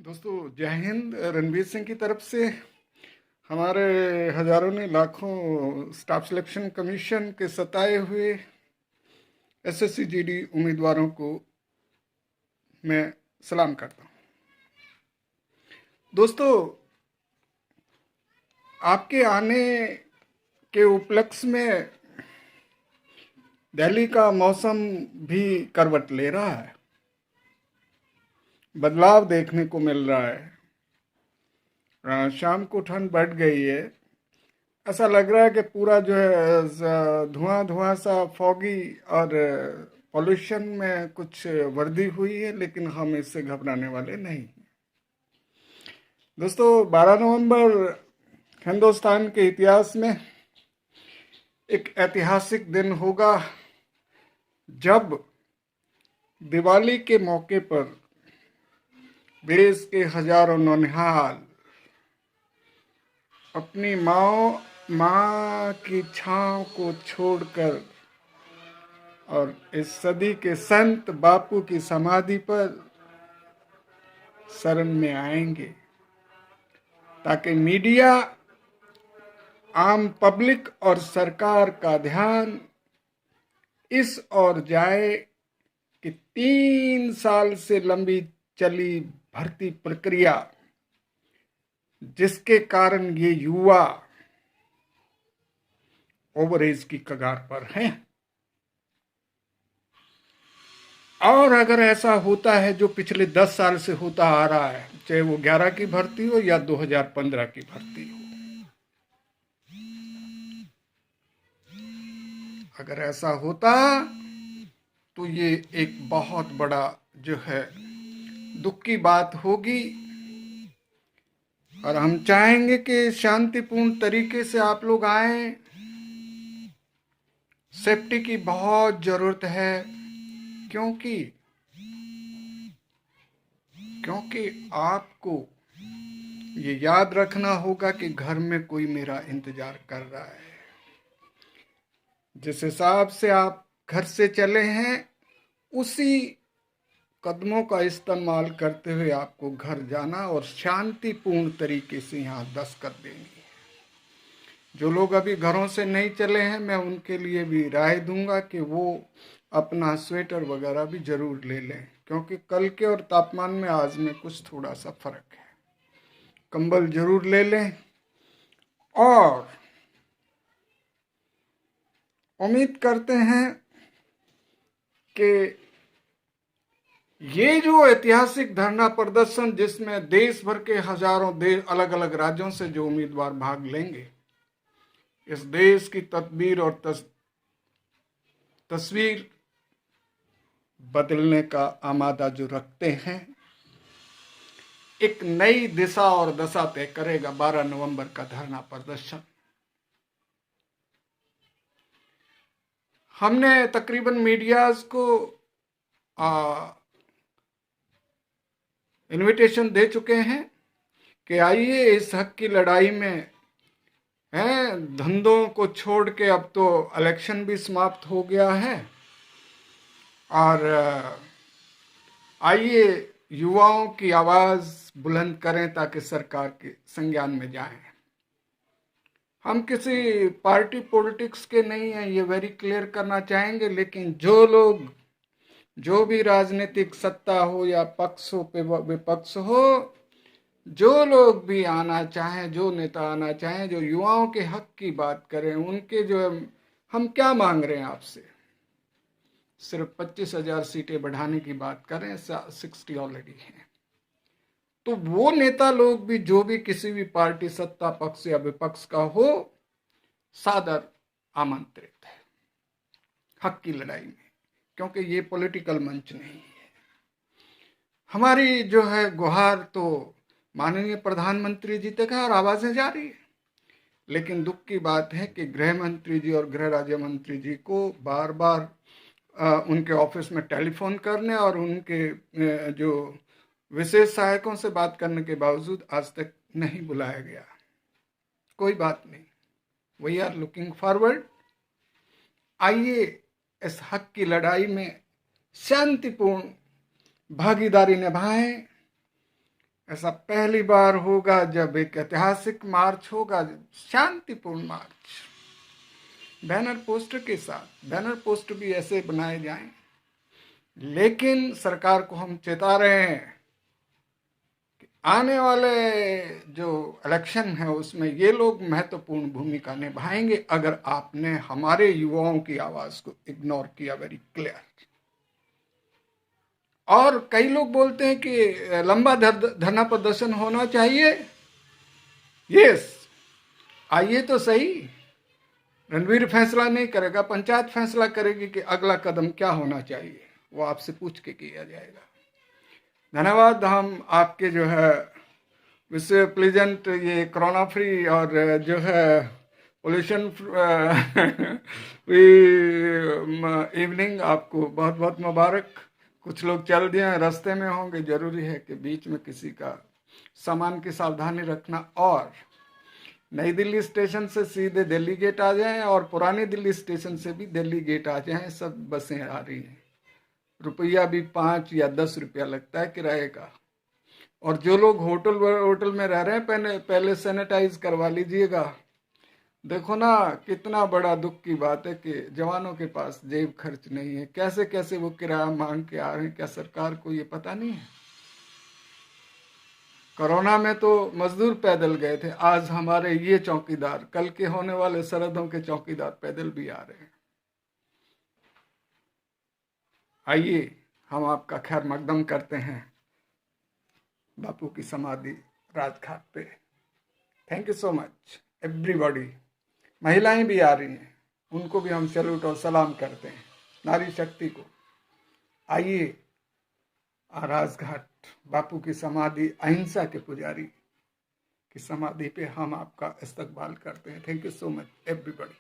दोस्तों जय हिंद। रणवीर सिंह की तरफ से हमारे हजारों ने लाखों स्टाफ सिलेक्शन कमीशन के सताए हुए एसएससी जीडी उम्मीदवारों को मैं सलाम करता हूं। दोस्तों, आपके आने के उपलक्ष्य में दिल्ली का मौसम भी करवट ले रहा है, बदलाव देखने को मिल रहा है। शाम को ठंड बढ़ गई है। ऐसा लग रहा है कि पूरा जो है धुआं धुआं सा फॉगी और पॉल्यूशन में कुछ वृद्धि हुई है, लेकिन हम इससे घबराने वाले नहीं। दोस्तों, 12 नवंबर हिंदुस्तान के इतिहास में एक ऐतिहासिक दिन होगा, जब दिवाली के मौके पर देश के हजारों नौनिहाल अपनी माँ की छांव को छोड़कर और इस सदी के संत बापू की समाधि पर शरण में आएंगे, ताकि मीडिया, आम पब्लिक और सरकार का ध्यान इस ओर जाए कि 3 साल से लंबी चली भर्ती प्रक्रिया, जिसके कारण ये युवा ओवरएज की कगार पर हैं। और अगर ऐसा होता है जो पिछले 10 साल से होता आ रहा है, चाहे वो 11 की भर्ती हो या 2015 की भर्ती हो, अगर ऐसा होता तो ये एक बहुत बड़ा जो है दुख की बात होगी। और हम चाहेंगे कि शांतिपूर्ण तरीके से आप लोग आए। सेफ्टी की बहुत जरूरत है, क्योंकि आपको ये याद रखना होगा कि घर में कोई मेरा इंतजार कर रहा है। जिस हिसाब से आप घर से चले हैं, उसी कदमों का इस्तेमाल करते हुए आपको घर जाना और शांतिपूर्ण तरीके से यहाँ दस्तक देनी है। जो लोग अभी घरों से नहीं चले हैं, मैं उनके लिए भी राय दूंगा कि वो अपना स्वेटर वगैरह भी जरूर ले लें, क्योंकि कल के और तापमान में आज में कुछ थोड़ा सा फर्क है। कंबल जरूर ले लें। और उम्मीद करते हैं कि ये जो ऐतिहासिक धरना प्रदर्शन, जिसमें देश भर के हजारों अलग अलग राज्यों से जो उम्मीदवार भाग लेंगे, इस देश की तदबीर और तस्वीर बदलने का आमादा जो रखते हैं, एक नई दिशा और दशा तय करेगा 12 नवंबर का धरना प्रदर्शन। हमने तकरीबन मीडियाज को इनविटेशन दे चुके हैं कि आइए इस हक की लड़ाई में धंधों को छोड़ के अब तो इलेक्शन भी समाप्त हो गया है, और आइए युवाओं की आवाज बुलंद करें ताकि सरकार के संज्ञान में जाएं। हम किसी पार्टी पॉलिटिक्स के नहीं हैं, ये वेरी क्लियर करना चाहेंगे, लेकिन जो लोग, जो भी राजनीतिक सत्ता हो या पक्ष हो विपक्ष हो, जो लोग भी आना चाहें, जो नेता आना चाहें, जो युवाओं के हक की बात करें, उनके जो हम क्या मांग रहे हैं आपसे, सिर्फ 25,000 सीटें बढ़ाने की बात करें, 60 ऑलरेडी हैं। तो वो नेता लोग भी, जो भी किसी भी पार्टी सत्ता पक्ष या विपक्ष का हो, सादर आमंत्रित है हक की लड़ाई में, क्योंकि ये पॉलिटिकल मंच नहीं है। हमारी जो है गुहार तो माननीय प्रधानमंत्री जी तक है और आवाजें जा रही है, लेकिन दुख की बात है कि गृह मंत्री जी और गृह राज्य मंत्री जी को बार बार उनके ऑफिस में टेलीफोन करने और उनके जो विशेष सहायकों से बात करने के बावजूद आज तक नहीं बुलाया गया। कोई बात नहीं, वी आर लुकिंग फॉरवर्ड। आइए इस हक की लड़ाई में शांतिपूर्ण भागीदारी निभाएं। ऐसा पहली बार होगा जब एक ऐतिहासिक मार्च होगा, शांतिपूर्ण मार्च, बैनर पोस्टर के साथ। बैनर पोस्टर भी ऐसे बनाए जाएं, लेकिन सरकार को हम चेता रहे हैं कि आने वाले जो इलेक्शन है उसमें ये लोग महत्वपूर्ण भूमिका निभाएंगे अगर आपने हमारे युवाओं की आवाज को इग्नोर किया। Very clear. और कई लोग बोलते हैं कि लंबा धरना प्रदर्शन होना चाहिए। यस, आइए तो सही। रणवीर फैसला नहीं करेगा, पंचायत फैसला करेगी कि अगला कदम क्या होना चाहिए, वो आपसे पूछ के किया जाएगा। धन्यवाद। हम आपके जो है विश्व प्लीजेंट ये कोरोना फ्री और जो है पोल्यूशन फ्री इवनिंग आपको बहुत बहुत मुबारक। कुछ लोग चल दिए हैं, रास्ते में होंगे, जरूरी है कि बीच में किसी का सामान की सावधानी रखना। और नई दिल्ली स्टेशन से सीधे दिल्ली गेट आ जाएं और पुरानी दिल्ली स्टेशन से भी दिल्ली गेट आ जाएं, सब बसें आ रही हैं। रुपया भी 5 या 10 रुपया लगता है किराए का। और जो लोग होटल में रह रहे हैं पहले सैनिटाइज करवा लीजिएगा। देखो ना, कितना बड़ा दुख की बात है कि जवानों के पास जेब खर्च नहीं है। कैसे कैसे वो किराया मांग के आ रहे हैं, क्या सरकार को ये पता नहीं है? कोरोना में तो मजदूर पैदल गए थे, आज हमारे ये चौकीदार, कल के होने वाले सरहदों के चौकीदार पैदल भी आ रहे हैं। आइए हम आपका खैर मकदम करते हैं बापू की समाधि राजघाट पे। Thank you so much everybody. महिलाएं भी आ रही हैं, उनको भी हम सैल्यूट और सलाम करते हैं, नारी शक्ति को। आइए राजघाट बापू की समाधि, अहिंसा के पुजारी की समाधि पे हम आपका इस्तकबाल करते हैं। Thank you so much everybody.